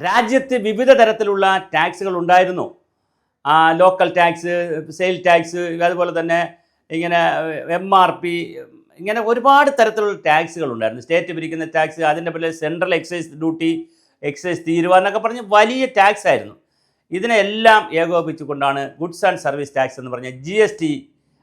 രാജ്യത്ത് വിവിധ തരത്തിലുള്ള ടാക്സുകൾ ഉണ്ടായിരുന്നു. ലോക്കൽ ടാക്സ്, സെയിൽ ടാക്സ്, അതുപോലെ തന്നെ ഇങ്ങനെ MRP, ഇങ്ങനെ ഒരുപാട് തരത്തിലുള്ള ടാക്സുകൾ ഉണ്ടായിരുന്നു. സ്റ്റേറ്റ് പിരിക്കുന്ന ടാക്സ്, അതിൻ്റെ പോലെ സെൻട്രൽ എക്സൈസ് ഡ്യൂട്ടി, എക്സൈസ് തീരുവ എന്നൊക്കെ പറഞ്ഞ് വലിയ ടാക്സ് ആയിരുന്നു. ഇതിനെല്ലാം ഏകോപിപ്പിച്ചുകൊണ്ടാണ് ഗുഡ്സ് ആൻഡ് സർവീസ് ടാക്സ് എന്ന് പറഞ്ഞ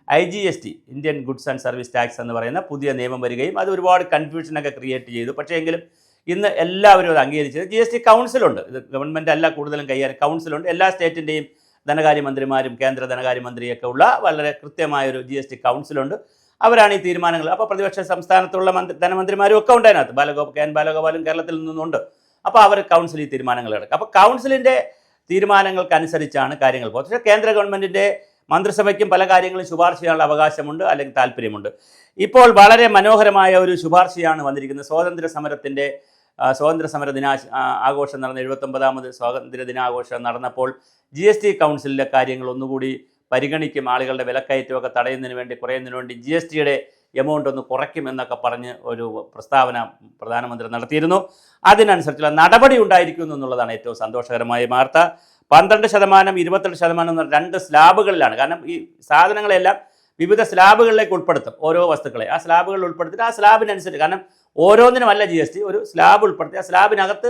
IGST, Indian goods and service tax എന്ന് പറയുന്ന പുതിയ നിയമം വരികയും അത് ഒരുപാട് കൺഫ്യൂഷനൊക്കെ ക്രിയേറ്റ് ചെയ്തു. പക്ഷേ എങ്കിലും ഇന്ന് എല്ലാവരും അത് അംഗീകരിച്ചത്. GST കൗൺസിലുണ്ട്. ഇത് ഗവൺമെൻറ് അല്ല കൂടുതലും കൈകാര്യം, കൗൺസിലുണ്ട്. എല്ലാ സ്റ്റേറ്റിൻ്റെയും ധനകാര്യമന്ത്രിമാരും കേന്ദ്ര ധനകാര്യമന്ത്രിയൊക്കെ ഉള്ള വളരെ കൃത്യമായൊരു GST കൗൺസിലുണ്ട്. അവരാണ് ഈ തീരുമാനങ്ങൾ. അപ്പോൾ പ്രതിപക്ഷ സംസ്ഥാനത്തുള്ള ധനമന്ത്രിമാരും ഒക്കെ ഉണ്ട് അതിനകത്ത്. ബാലഗോപാലും കേരളത്തിൽ നിന്നുണ്ട്. അപ്പോൾ അവർ കൗൺസിൽ ഈ തീരുമാനങ്ങൾ എടുക്കും. അപ്പോൾ കൗൺസിലിൻ്റെ തീരുമാനങ്ങൾക്കനുസരിച്ചാണ് കാര്യങ്ങൾ പോകുന്നത്. പക്ഷേ കേന്ദ്ര ഗവൺമെൻറ്റിൻ്റെ മന്ത്രിസഭയ്ക്കും പല കാര്യങ്ങളും ശുപാർശ ചെയ്യാനുള്ള അവകാശമുണ്ട്, അല്ലെങ്കിൽ താല്പര്യമുണ്ട്. ഇപ്പോൾ വളരെ മനോഹരമായ ഒരു ശുപാർശയാണ് വന്നിരിക്കുന്നത്. സ്വാതന്ത്ര്യ സമര ആഘോഷം നടന്ന 79ാമത് സ്വാതന്ത്ര്യ ദിനാഘോഷം നടന്നപ്പോൾ GST കൗൺസിലിലെ കാര്യങ്ങൾ ഒന്നുകൂടി പരിഗണിക്കും, ആളുകളുടെ വിലക്കയറ്റമൊക്കെ തടയുന്നതിന് വേണ്ടി, കുറയുന്നതിന് വേണ്ടി GSTയുടെ എമൗണ്ട് ഒന്ന് കുറയ്ക്കുമെന്നൊക്കെ പറഞ്ഞ് ഒരു പ്രസ്താവന പ്രധാനമന്ത്രി നടത്തിയിരുന്നു. അതിനനുസരിച്ചുള്ള നടപടി ഉണ്ടായിരിക്കുന്നു എന്നുള്ളതാണ് ഏറ്റവും സന്തോഷകരമായ വാർത്ത. 12%, 28% എന്ന 2 സ്ലാബുകളിലാണ്. കാരണം ഈ സാധനങ്ങളെല്ലാം വിവിധ സ്ലാബുകളിലേക്ക് ഉൾപ്പെടുത്തും. ഓരോ വസ്തുക്കളെ ആ സ്ലാബുകളിൽ ഉൾപ്പെടുത്തിയിട്ട് ആ സ്ലാബിനനുസരിച്ച്, കാരണം ഓരോന്നിനുമല്ല GST, ഒരു സ്ലാബ് ഉൾപ്പെടുത്തി ആ സ്ലാബിനകത്ത്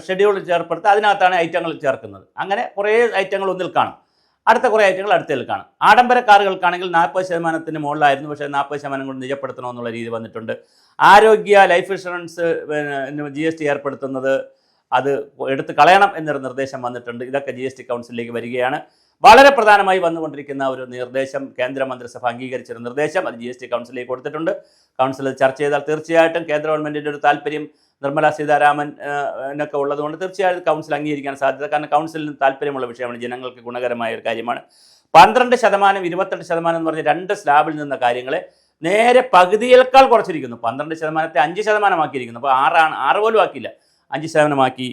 ഷെഡ്യൂൾ ചേർപ്പെടുത്തി അതിനകത്താണ് ഐറ്റങ്ങൾ ചേർക്കുന്നത്. അങ്ങനെ കുറേ ഐറ്റങ്ങൾ ഒന്നിൽ കാണും, അടുത്ത കുറേ ഐറ്റങ്ങൾ അടുത്തതിൽ കാണും. ആഡംബര കാറുകൾക്കാണെങ്കിൽ 40% മുകളിലായിരുന്നു, പക്ഷേ 40% കൊണ്ട് നിജപ്പെടുത്തണമെന്നുള്ള രീതി വന്നിട്ടുണ്ട്. ആരോഗ്യ ലൈഫ് ഇൻഷുറൻസ് GST ഏർപ്പെടുത്തുന്നത് അത് എടുത്ത് കളയണം എന്നൊരു നിർദ്ദേശം വന്നിട്ടുണ്ട്. ഇതൊക്കെ GST കൗൺസിലിലേക്ക് വരികയാണ്. വളരെ പ്രധാനമായി വന്നുകൊണ്ടിരിക്കുന്ന ഒരു നിർദ്ദേശം, കേന്ദ്രമന്ത്രിസഭ അംഗീകരിച്ചൊരു നിർദ്ദേശം, അത് GST കൗൺസിലിലേക്ക് കൊടുത്തിട്ടുണ്ട്. കൗൺസിൽ ചർച്ച ചെയ്താൽ തീർച്ചയായിട്ടും കേന്ദ്ര ഗവൺമെൻറ്റിൻ്റെ ഒരു താല്പര്യം, നിർമ്മല സീതാരാമൻ എന്നൊക്കെ ഉള്ളതുകൊണ്ട് തീർച്ചയായും കൗൺസിൽ അംഗീകരിക്കാൻ സാധ്യത. കാരണം കൗൺസിലിന് താല്പര്യമുള്ള വിഷയമാണ്, ജനങ്ങൾക്ക് ഗുണകരമായ ഒരു കാര്യമാണ്. 12%, 28% എന്ന് പറഞ്ഞ് 2 സ്ലാബിൽ നിന്ന കാര്യങ്ങളെ നേരെ പകുതിയേക്കാൾ കുറച്ചിരിക്കുന്നു. 12%-ത്തെ 5% ആക്കിയിരിക്കുന്നു. അപ്പോൾ 6 പോലും ആക്കിയില്ല, 5% ആക്കി.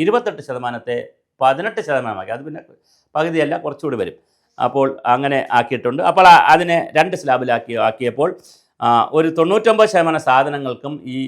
28%-ത്തെ 18% ആക്കി. അത് പിന്നെ പകുതിയല്ല, കുറച്ചുകൂടി വരും. അപ്പോൾ അങ്ങനെ ആക്കിയിട്ടുണ്ട്. അപ്പോൾ അതിനെ 2 സ്ലാബിലാക്കിയപ്പോൾ ഒരു 99% സാധനങ്ങൾക്കും ഈ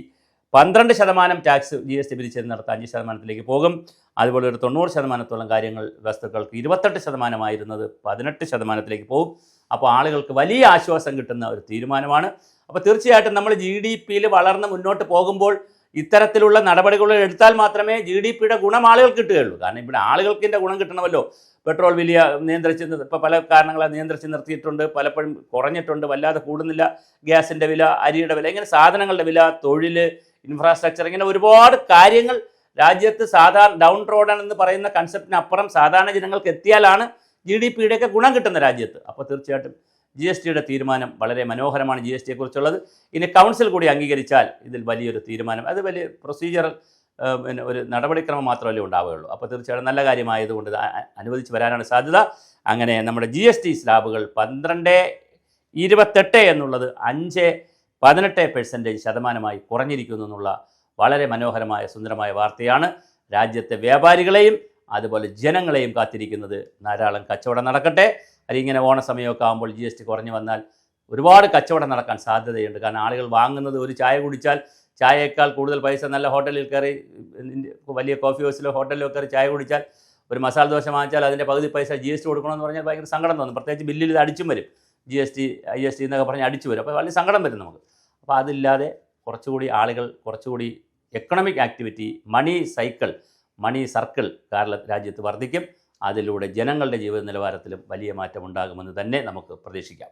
12% ടാക്സ് GST പിരിച്ചെടുത്ത് 5%-ലേക്ക് പോകും. അതുപോലെ ഒരു 90%-ത്തോളം കാര്യങ്ങൾ വസ്തുക്കൾക്ക് 28%-ആയിരുന്നത് 18%-ലേക്ക് പോകും. അപ്പോൾ ആളുകൾക്ക് വലിയ ആശ്വാസം കിട്ടുന്ന ഒരു തീരുമാനമാണ്. അപ്പോൾ തീർച്ചയായിട്ടും നമ്മൾ GDP-യിൽ വളർന്ന് മുന്നോട്ട് പോകുമ്പോൾ ഇത്തരത്തിലുള്ള നടപടികൾ എടുത്താൽ മാത്രമേ GDP-യുടെ ഗുണം ആളുകൾക്ക് കിട്ടുകയുള്ളൂ. കാരണം ഇവിടെ ആളുകൾക്ക് ഇതിൻ്റെ ഗുണം കിട്ടണമല്ലോ. പെട്രോൾ വില നിയന്ത്രിച്ച്, ഇപ്പോൾ പല കാരണങ്ങളാൽ നിയന്ത്രിച്ച് നിർത്തിയിട്ടുണ്ട്, പലപ്പോഴും കുറഞ്ഞിട്ടുണ്ട്, വല്ലാതെ കൂടുന്നില്ല. ഗ്യാസിൻ്റെ വില, അരിയുടെ വില, ഇങ്ങനെ സാധനങ്ങളുടെ വില, തൊഴിൽ, ഇൻഫ്രാസ്ട്രക്ചർ, ഇങ്ങനെ ഒരുപാട് കാര്യങ്ങൾ രാജ്യത്ത് ഡൗൺ റോഡൻ എന്ന് പറയുന്ന കൺസെപ്റ്റിനപ്പുറം സാധാരണ ജനങ്ങൾക്ക് എത്തിയാലാണ് GDP-യുടെയൊക്കെ ഗുണം കിട്ടുന്ന രാജ്യത്ത്. അപ്പോൾ തീർച്ചയായിട്ടും GSTയുടെ തീരുമാനം വളരെ മനോഹരമാണ്. GSTയെക്കുറിച്ചുള്ളത് ഇനി കൗൺസിൽ കൂടി അംഗീകരിച്ചാൽ ഇതിൽ വലിയൊരു തീരുമാനം, അത് വലിയ പ്രൊസീജിയറൽ ഒരു നടപടിക്രമം മാത്രമല്ലേ ഉണ്ടാവുകയുള്ളൂ. അപ്പോൾ തീർച്ചയായിട്ടും നല്ല കാര്യമായതുകൊണ്ട് അനുവദിച്ച് വരാനാണ് സാധ്യത. അങ്ങനെ നമ്മുടെ GST സ്ലാബുകൾ 12.28 എന്നുള്ളത് 5.18% കുറഞ്ഞിരിക്കുന്നു എന്നുള്ള വളരെ മനോഹരമായ സുന്ദരമായ വാർത്തയാണ്. രാജ്യത്തെ വ്യാപാരികളെയും അതുപോലെ ജനങ്ങളെയും കാത്തിരിക്കുന്നത് ധാരാളം കച്ചവടം നടക്കട്ടെ. അതിങ്ങനെ ഓണസമയമൊക്കെ ആകുമ്പോൾ GST കുറഞ്ഞു വന്നാൽ ഒരുപാട് കച്ചവടം നടക്കാൻ സാധ്യതയുണ്ട്. കാരണം ആളുകൾ വാങ്ങുന്നത്, ഒരു ചായ കുടിച്ചാൽ ചായയേക്കാൾ കൂടുതൽ പൈസ നല്ല ഹോട്ടലിൽ കയറി, വലിയ കോഫി ഹൗസിലോ ഹോട്ടലിലോ കയറി ചായ കുടിച്ചാൽ, ഒരു മസാല ദോശ വാങ്ങിച്ചാൽ അതിൻ്റെ പകുതി പൈസ GST കൊടുക്കണമെന്ന് പറഞ്ഞാൽ ഭയങ്കര സങ്കടം തോന്നും. പ്രത്യേകിച്ച് ബില്ലിൽ ഇത് അടിച്ചും വരും, GST IST എന്നൊക്കെ പറഞ്ഞ് അടിച്ചു വരും. അപ്പോൾ വലിയ സങ്കടം വരും നമുക്ക്. അപ്പോൾ അതില്ലാതെ കുറച്ചുകൂടി ആളുകൾ, കുറച്ചുകൂടി എക്കണോമിക് ആക്ടിവിറ്റി, മണി സർക്കിൾ രാജ്യത്ത് വർദ്ധിക്കും. അതിലൂടെ ജനങ്ങളുടെ ജീവിത നിലവാരത്തിലും വലിയ മാറ്റം ഉണ്ടാകുമെന്ന് തന്നെ നമുക്ക് പ്രതീക്ഷിക്കാം.